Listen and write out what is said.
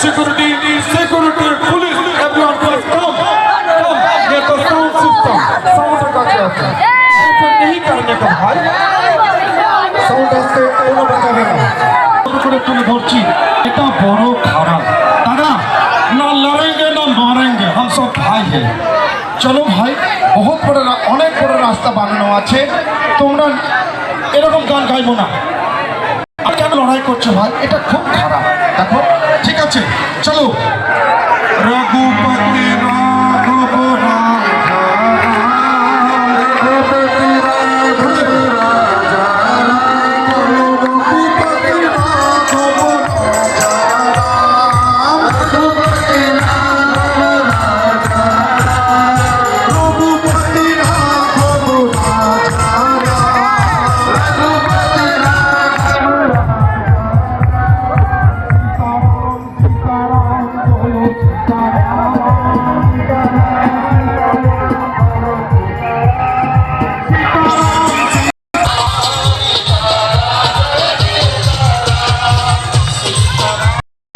security, security, police, everyone please come. Come, ये तो sound system, sound का क्या है? ऐसा नहीं करने का भाई। Sound আসতে কোনো বাঁচাবে না। করে তুলে ধরছি, এটা বড় খারাপ। দাদা, না লড়েंगे না মারেंगे, हम सब भाई हैं। চলো ভাই, বহুত বড় অনেক বড় রাস্তা বানানো আছে, তোমরা এরকম গান গাইবো না। আর কেন লড়াই করছো ভাই? এটা খুব খারাপ। দেখো, ঠিক আছে, চলো।